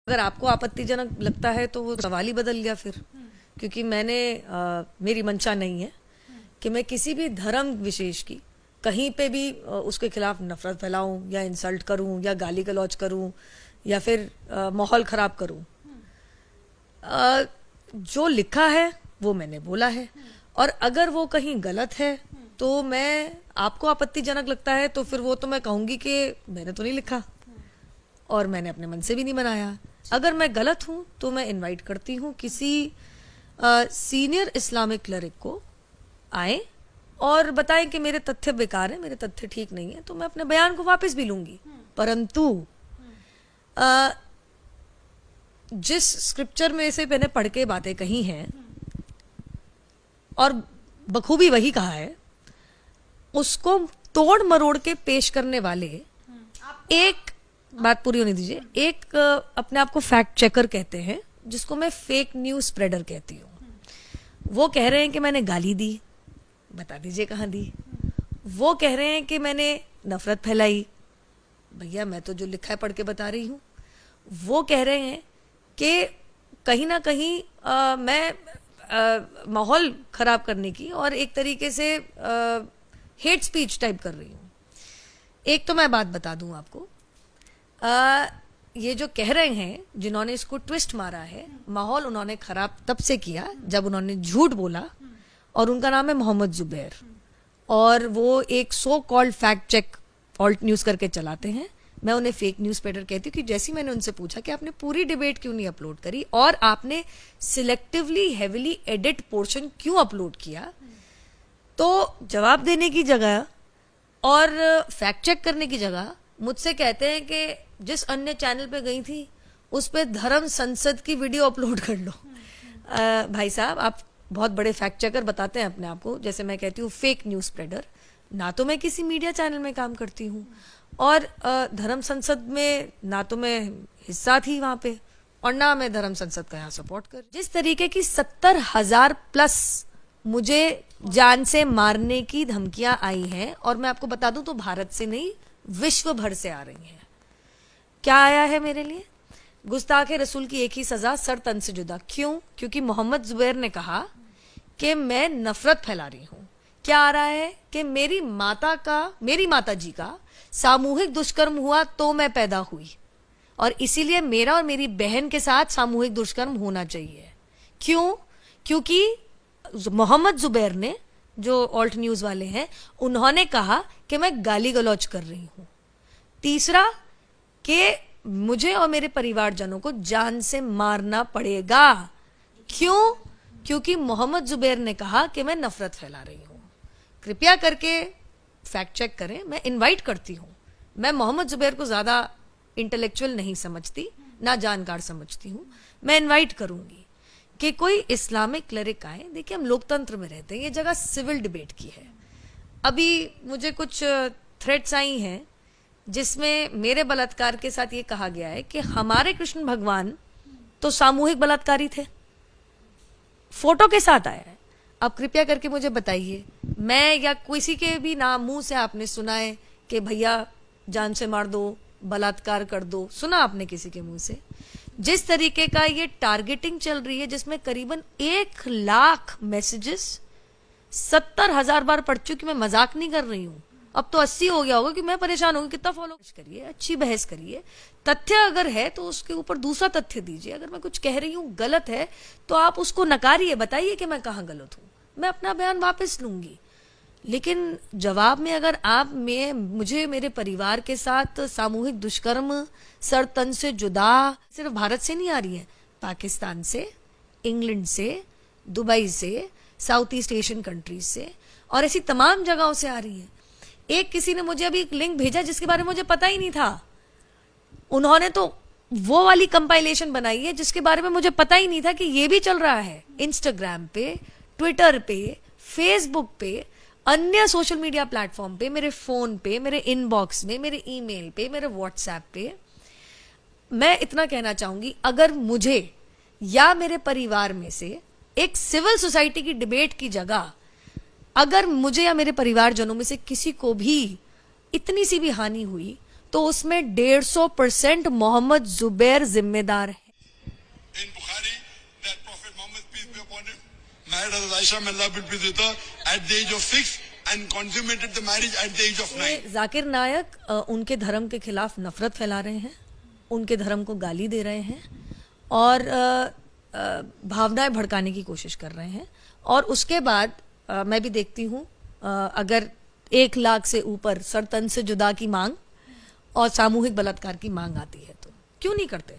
अगर आपको आपत्तिजनक लगता है तो वो सवाल ही बदल गया फिर, क्योंकि मैंने मेरी मंशा नहीं है कि मैं किसी भी धर्म विशेष की कहीं पे भी उसके खिलाफ नफरत फैलाऊं या इंसल्ट करूं या गाली गलौज करूं या फिर माहौल खराब करूं। जो लिखा है वो मैंने बोला है, और अगर वो कहीं गलत है तो मैं, आपको आपत्तिजनक लगता है तो फिर वो तो मैं कहूंगी कि मैंने तो नहीं लिखा और मैंने अपने मन से भी नहीं बनाया। अगर मैं गलत हूं तो मैं इनवाइट करती हूं किसी सीनियर इस्लामिक क्लरिक को आए और बताएं कि मेरे तथ्य बेकार हैं, मेरे तथ्य ठीक नहीं है, तो मैं अपने बयान को वापस भी लूंगी। परंतु जिस स्क्रिप्चर में से मैंने पढ़ के बातें कही हैं और बखूबी वही कहा है, उसको तोड़ मरोड़ के पेश करने वाले, एक बात पूरी होने दीजिए, एक अपने आप को फैक्ट चेकर कहते हैं जिसको मैं फेक न्यूज स्प्रेडर कहती हूँ। वो कह रहे हैं कि मैंने गाली दी, बता दीजिए कहाँ दी। वो कह रहे हैं कि मैंने नफरत फैलाई, भैया मैं तो जो लिखा है पढ़ के बता रही हूँ। वो कह रहे हैं कि कहीं ना कहीं मैं माहौल खराब करने की और एक तरीके से हेट स्पीच टाइप कर रही हूँ। एक तो मैं बात बता दूं आपको, ये जो कह रहे हैं जिन्होंने इसको ट्विस्ट मारा है, माहौल उन्होंने खराब तब से किया जब उन्होंने झूठ बोला, और उनका नाम है मोहम्मद जुबैर, और वो एक so called fact check Alt News करके चलाते हैं। मैं उन्हें फेक न्यूज स्प्रेडर कहती हूँ कि जैसे मैंने उनसे पूछा कि आपने पूरी डिबेट क्यों नहीं अपलोड करी और आपने सिलेक्टिवली हेविली एडिट पोर्शन क्यों अपलोड किया, तो जवाब देने की जगह और फैक्ट चेक करने की जगह मुझसे कहते हैं कि जिस अन्य चैनल पे गई थी उस पे धर्म संसद की वीडियो अपलोड कर लो। भाई साहब, आप बहुत बड़े फैक्ट चेकर बताते हैं अपने आप को, जैसे मैं कहती हूँ फेक न्यूज स्प्रेडर। ना तो मैं किसी मीडिया चैनल में काम करती हूँ और धर्म संसद में ना तो मैं हिस्सा थी वहां पे, और ना मैं धर्म संसद का यहाँ सपोर्ट कर। जिस तरीके की 70,000 प्लस मुझे जान से मारने की धमकियां आई हैं, और मैं आपको बता दूं तो भारत से नहीं विश्व भर से आ रही हैं। क्या आया है मेरे लिए? गुस्ताखे रसूल की एक ही सजा, सर तन से जुदा। क्यों? क्योंकि मोहम्मद जुबैर ने कहा कि मैं नफरत फैला रही हूं। क्या आ रहा है कि मेरी माता जी का सामूहिक दुष्कर्म हुआ तो मैं पैदा हुई, और इसीलिए मेरा और मेरी बहन के साथ सामूहिक दुष्कर्म होना चाहिए। क्यों? क्योंकि मोहम्मद जुबैर ने, जो ऑल्ट न्यूज वाले हैं, उन्होंने कहा कि मैं गाली गलौज कर रही हूं। तीसरा, कि मुझे और मेरे परिवारजनों को जान से मारना पड़ेगा। क्यों? क्योंकि मोहम्मद जुबैर ने कहा कि मैं नफरत फैला रही हूं। कृपया करके फैक्ट चेक करें। मैं इनवाइट करती हूं। मैं मोहम्मद जुबैर को ज्यादा इंटेलेक्चुअल नहीं समझती, ना जानकार समझती हूं। मैं इनवाइट करूंगी कि कोई इस्लामिक क्लरिक आए। देखिए, हम लोकतंत्र में रहते हैं, ये जगह सिविल डिबेट की है। अभी मुझे कुछ थ्रेट्स आई हैं जिसमें मेरे बलात्कार के साथ ये कहा गया है कि हमारे कृष्ण भगवान तो सामूहिक बलात्कारी थे, फोटो के साथ आया है। अब कृपया करके मुझे बताइए, मैं या किसी के भी नाम मुंह से आपने सुना है कि भैया जान से मार दो, बलात्कार कर दो? सुना आपने किसी के मुंह से? जिस तरीके का ये टारगेटिंग चल रही है, जिसमें करीबन 1 लाख मैसेजेस 70,000 बार पढ़ चुकी, मैं मजाक नहीं कर रही हूं। अब तो 80 हो गया होगा कि मैं परेशान होगी। कितना फॉलो करिए, अच्छी बहस करिए। तथ्य अगर है तो उसके ऊपर दूसरा तथ्य दीजिए। अगर मैं कुछ कह रही हूँ गलत है तो आप उसको नकारिए, बताइए कि मैं कहाँ गलत हूँ, मैं अपना बयान वापस लूंगी। लेकिन जवाब में अगर आप मुझे मेरे परिवार के साथ सामूहिक दुष्कर्म, सर तन से जुदा, सिर्फ भारत से नहीं आ रही है, पाकिस्तान से, इंग्लैंड से, दुबई से, साउथ ईस्ट एशियन कंट्रीज से, और ऐसी तमाम जगहों से आ रही है। एक किसी ने मुझे अभी एक लिंक भेजा जिसके बारे में मुझे पता ही नहीं था। उन्होंने तो वो वाली कंपाइलेशन बनाई है जिसके बारे में मुझे पता ही नहीं था कि ये भी चल रहा है। इंस्टाग्राम पे, ट्विटर पे, फेसबुक पे, अन्य सोशल मीडिया प्लेटफॉर्म पे, मेरे फोन पे, मेरे इनबॉक्स में, मेरे ईमेल पे, मेरे व्हाट्सएप पे। मैं इतना कहना चाहूंगी, अगर मुझे या मेरे परिवार में से एक सिविल सोसाइटी की डिबेट की जगह अगर मुझे या मेरे परिवारजनों में से किसी को भी इतनी सी भी हानि हुई तो उसमें 150% मोहम्मद जुबैर जिम्मेदार है। In Bukhari, that Prophet Muhammad, peace be upon him, married Hazrat Aisha, may Allah be pleased with her, at the age of 6 and consummated the marriage at the age of 9. Zakir नायक उनके धर्म के खिलाफ नफरत फैला रहे हैं, उनके धर्म को गाली दे रहे हैं और भावनाएं भड़काने की कोशिश कर रहे हैं। और उसके बाद मैं भी देखती हूँ अगर 1 लाख से ऊपर सर तन से जुदा की मांग और सामूहिक बलात्कार की मांग आती है तो क्यों नहीं करते।